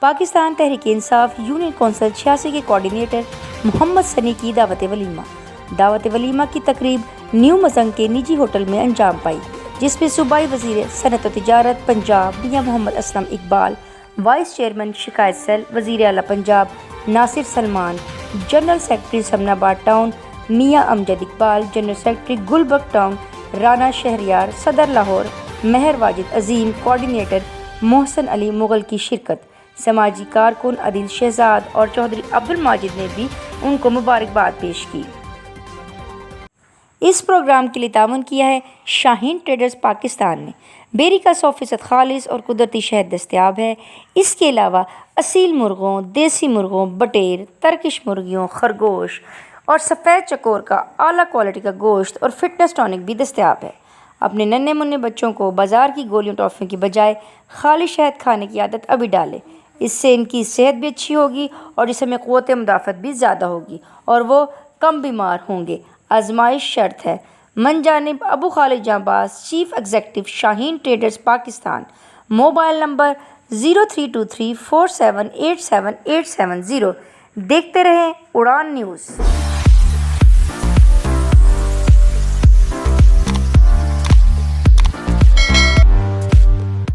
Pakistan Tehreek Insaf union council 86 کے coordinator محمد سنی کی دعوت ولیمہ کی تقریب نیو مزنگ کے نجی ہوٹل میں انجام پائی، جس میں صوبائی وزیر صنعت و تجارت پنجاب میاں محمد اسلم اقبال، وائس چیئرمین شکایت سیل وزیر اعلیٰ Punjab Nasir Salman, general secretary Saman Abad town Mian Amjad Iqbal, general secretary Gulberg town Rana Shahryar, صدر لاہور مہر واجد عظیم، کوارڈینیٹر محسن علی مغل کی شرکت، سماجی کارکن عدیل شہزاد اور چودھری عبدالماجد نے بھی ان کو مبارکباد پیش کی۔ اس پروگرام کے لیے تعاون کیا ہے شاہین ٹریڈرز پاکستان نے۔ بیری کا 100% خالص اور قدرتی شہد دستیاب ہے۔ اس کے علاوہ اصیل مرغوں، دیسی مرغوں، بٹیر، ترکش مرغیوں، خرگوش اور سفید چکور کا اعلیٰ کوالٹی کا گوشت اور فٹنس ٹانک بھی دستیاب ہے۔ اپنے ننھے منھے بچوں کو بازار کی گولیوں ٹافیوں کی بجائے خالی شہد کھانے کی عادت ابھی ڈالیں۔ اس سے ان کی صحت بھی اچھی ہوگی اور جسم میں قوت مدافعت بھی زیادہ ہوگی اور وہ کم بیمار ہوں گے۔ آزمائش شرط ہے۔ من جانب Abu Khalid Janbaz, chief executive Shaheen traders Pakistan. Mobile number 0323478780۔ دیکھتے رہیں اڑان نیوز۔